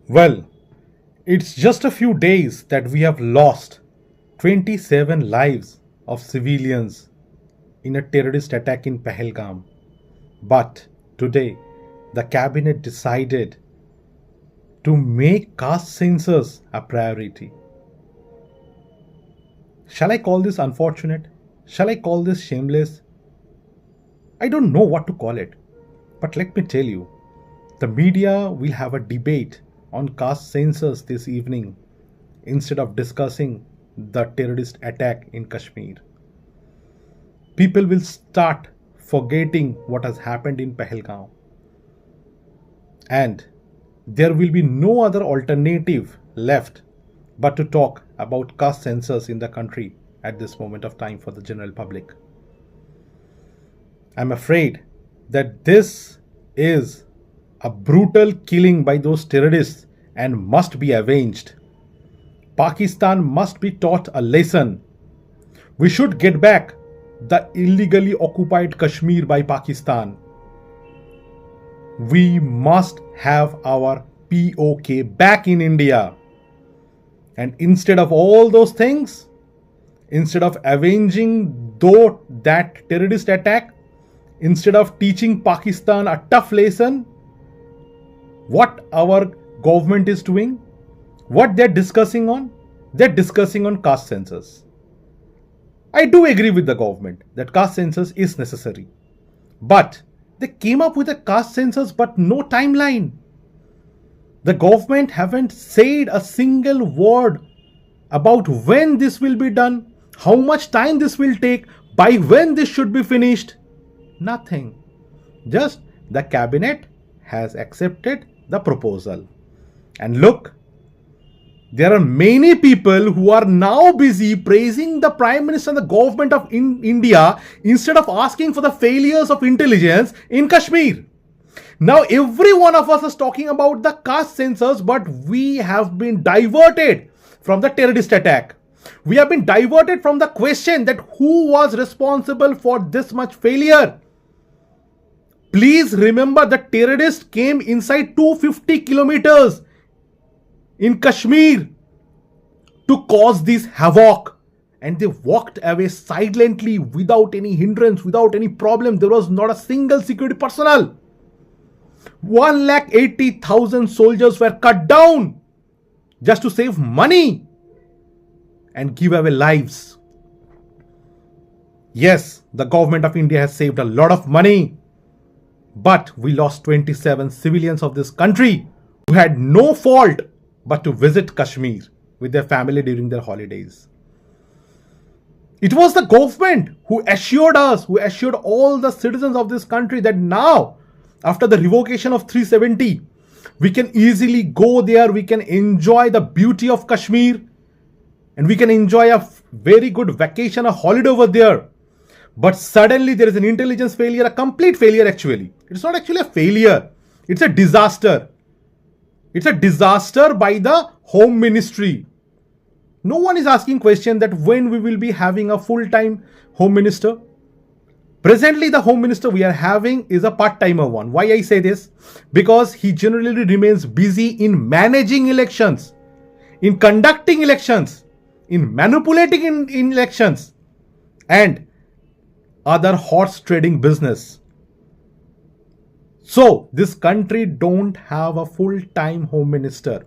Well, it's just a few days that we have lost 27 lives of civilians in a terrorist attack in Pahalgam. But today, the cabinet decided to make caste census a priority. Shall I call this unfortunate? Shall I call this shameless? I don't know what to call it. But let me tell you, the media will have a debate on caste census this evening instead of discussing the terrorist attack in Kashmir. People will start forgetting what has happened in Pahalgam. And there will be no other alternative left but to talk about caste census in the country at this moment of time for the general public. I'm afraid that this is a brutal killing by those terrorists and must be avenged. Pakistan must be taught a lesson. We should get back the illegally occupied Kashmir by Pakistan. We must have our POK back in India. And instead of all those things, instead of avenging that terrorist attack, instead of teaching Pakistan a tough lesson, what our government is doing, what they're discussing on caste census. I do agree with the government that caste census is necessary. But they came up with a caste census but no timeline. The government haven't said a single word about when this will be done, how much time this will take, by when this should be finished. Nothing. Just the cabinet has accepted the proposal. And look, there are many people who are now busy praising the Prime Minister and the government of India instead of asking for the failures of intelligence in Kashmir. Now every one of us is talking about the caste census, but we have been diverted from the terrorist attack. We have been diverted from the question that who was responsible for this much failure. Please remember the terrorists came inside 250 kilometers in Kashmir to cause this havoc, and they walked away silently without any hindrance, without any problem. There was not a single security personnel. 180,000 soldiers were cut down just to save money and give away lives. Yes, the government of India has saved a lot of money, but we lost 27 civilians of this country who had no fault but to visit Kashmir with their family during their holidays. It was the government who assured us, who assured all the citizens of this country that now, after the revocation of 370, we can easily go there, we can enjoy the beauty of Kashmir, and we can enjoy a very good vacation, a holiday over there. But suddenly there is an intelligence failure, a complete failure actually. It's not actually a failure, it's a disaster. It's a disaster by the Home Ministry. No one is asking question that when we will be having a full-time Home Minister. Presently, the Home Minister we are having is a part-timer one. Why I say this? Because he generally remains busy in managing elections, in conducting elections, in manipulating in elections, and other horse trading business. So, this country don't have a full-time Home Minister.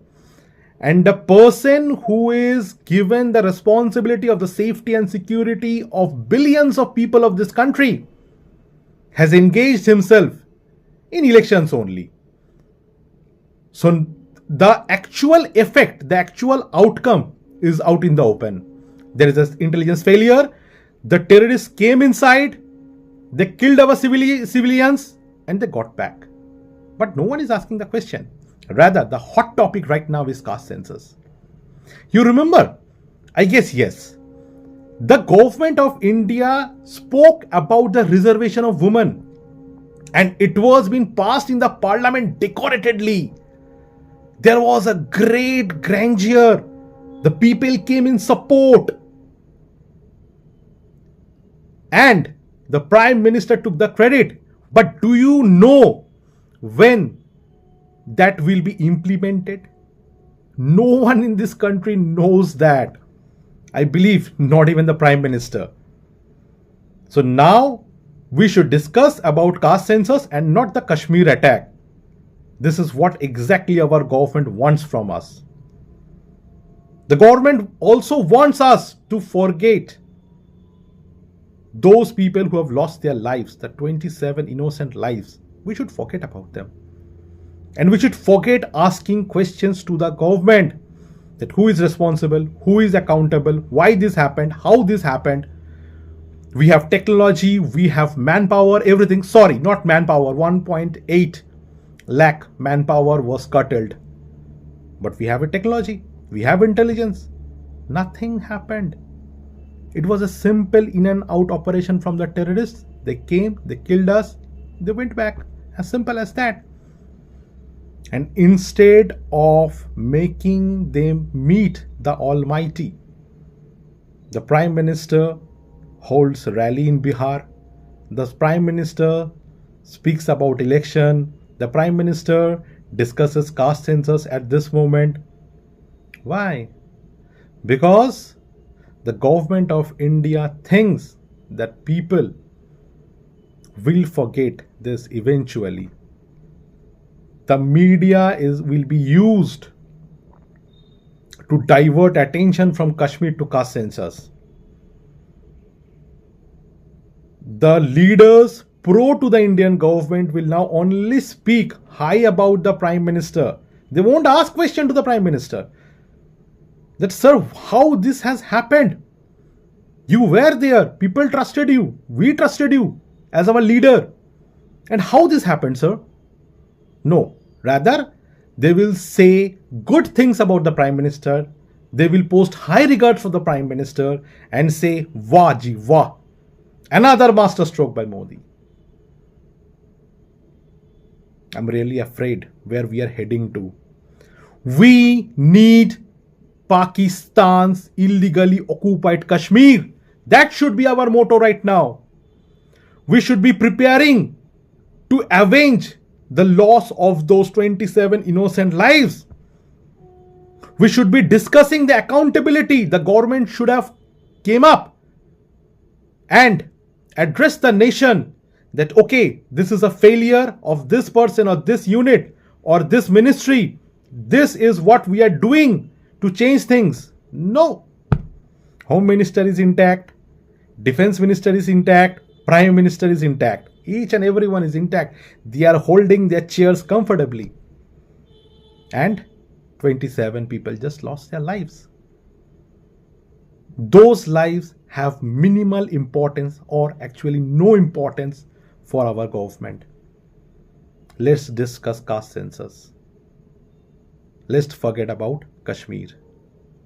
And the person who is given the responsibility of the safety and security of billions of people of this country has engaged himself in elections only. So the actual effect, the actual outcome is out in the open. There is an intelligence failure. The terrorists came inside, they killed our civilians, and they got back. But no one is asking the question. Rather, the hot topic right now is caste census. You remember? I guess yes. The government of India spoke about the reservation of women, and it was being passed in the parliament decoratedly. There was a great grandeur. The people came in support. And the Prime Minister took the credit. But do you know when that will be implemented? No one in this country knows that. I believe not even the Prime Minister. So now we should discuss about caste census and not the Kashmir attack. This is what exactly our government wants from us. The government also wants us to forget those people who have lost their lives, the 27 innocent lives. We should forget about them. And we should forget asking questions to the government that who is responsible, who is accountable, why this happened, how this happened. We have technology, we have manpower, everything. Sorry, not manpower. 1.8 lakh manpower was curtailed. But we have a technology, we have intelligence. Nothing happened. It was a simple in and out operation from the terrorists. They came, they killed us, they went back. As simple as that. And instead of making them meet the Almighty, the Prime Minister holds a rally in Bihar. The Prime Minister speaks about election. The Prime Minister discusses caste census at this moment. Why? Because the government of India thinks that people will forget this eventually. The media will be used to divert attention from Kashmir to caste census. The leaders pro to the Indian government will now only speak high about the Prime Minister. They won't ask question to the Prime Minister. That, sir, how this has happened? You were there. People trusted you. We trusted you as our leader. And how this happened, sir? No. Rather, they will say good things about the Prime Minister. They will post high regards for the Prime Minister and say, Wah ji, wah. Another masterstroke by Modi. I'm really afraid where we are heading to. We need Pakistan's illegally occupied Kashmir. That should be our motto right now. We should be preparing to avenge the loss of those 27 innocent lives. We should be discussing the accountability. The government should have came up and addressed the nation that, okay, this is a failure of this person or this unit or this ministry. This is what we are doing to change things. No. Home Minister is intact. Defense Minister is intact. Prime Minister is intact. Each and everyone is intact. They are holding their chairs comfortably. And 27 people just lost their lives. Those lives have minimal importance or actually no importance for our government. Let's discuss caste census. Let's forget about Kashmir.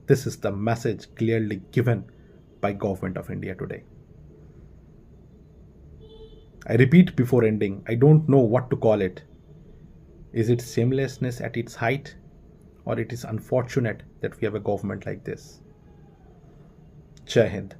This is the message clearly given by Government of India today. I repeat before ending, I don't know what to call it. Is it shamelessness at its height, or it is unfortunate that we have a government like this? Jai Hind.